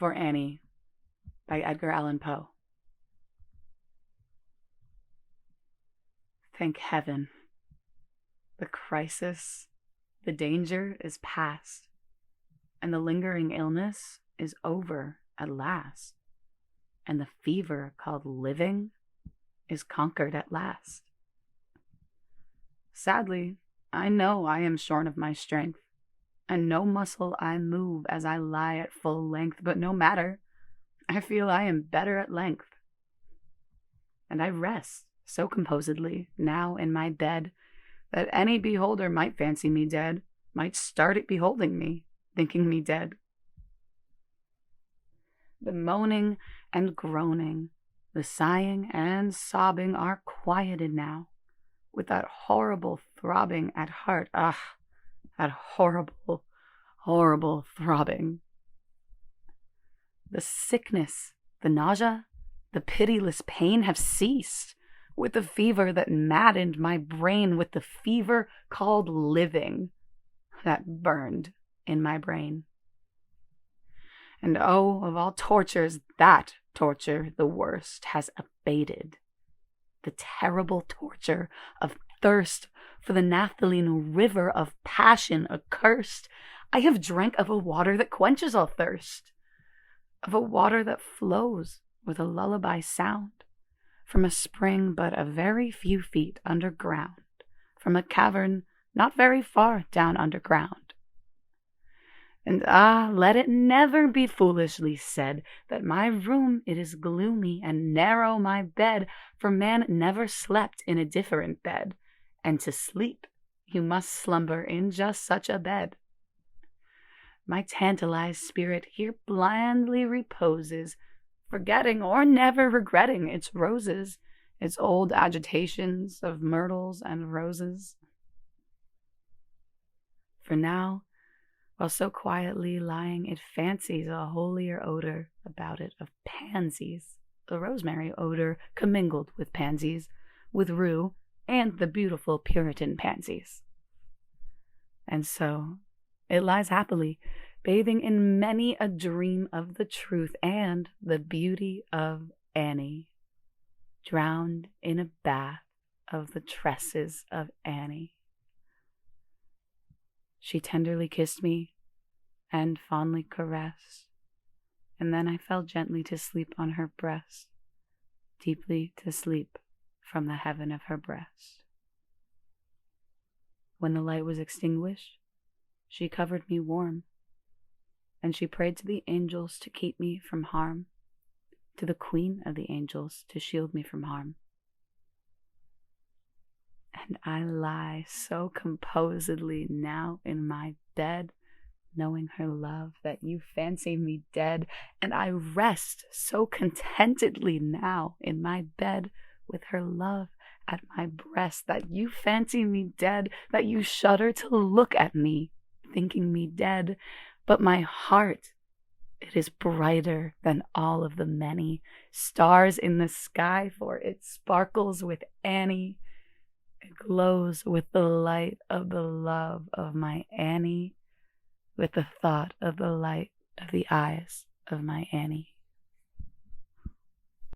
For Annie by Edgar Allan Poe. Thank heaven. The crisis, the danger is past, and the lingering illness is over at last, and the fever called living is conquered at last. Sadly, I know I am shorn of my strength, and no muscle I move as I lie at full length, but no matter, I feel I am better at length. And I rest so composedly now in my bed that any beholder might fancy me dead, might start at beholding me, thinking me dead. The moaning and groaning, the sighing and sobbing are quieted now, with that horrible throbbing at heart. Ah, that horrible, horrible throbbing. The sickness, the nausea, the pitiless pain have ceased, with the fever that maddened my brain, with the fever called living that burned in my brain. And oh, of all tortures, that torture, the worst, has abated. The terrible torture of thirst for the naphthaline river of passion accursed. I have drank of a water that quenches all thirst, of a water that flows with a lullaby sound, from a spring but a very few feet underground, from a cavern not very far down underground. And let it never be foolishly said that my room it is gloomy and narrow my bed, for man never slept in a different bed, and to sleep you must slumber in just such a bed. My tantalized spirit here blandly reposes, forgetting or never regretting its roses, its old agitations of myrtles and roses. For now, while so quietly lying, it fancies a holier odor about it of pansies, a rosemary odor commingled with pansies, with rue, and the beautiful Puritan pansies. And so it lies happily, bathing in many a dream of the truth and the beauty of Annie, drowned in a bath of the tresses of Annie. She tenderly kissed me and fondly caressed, and then I fell gently to sleep on her breast, deeply to sleep from the heaven of her breast. When the light was extinguished, she covered me warm, and she prayed to the angels to keep me from harm, to the queen of the angels to shield me from harm. And I lie so composedly now in my bed, knowing her love that you fancy me dead, and I rest so contentedly now in my bed with her love at my breast that you fancy me dead, that you shudder to look at me, thinking me dead. But my heart, it is brighter than all of the many stars in the sky, for it sparkles with Annie. It glows with the light of the love of my Annie, with the thought of the light of the eyes of my Annie.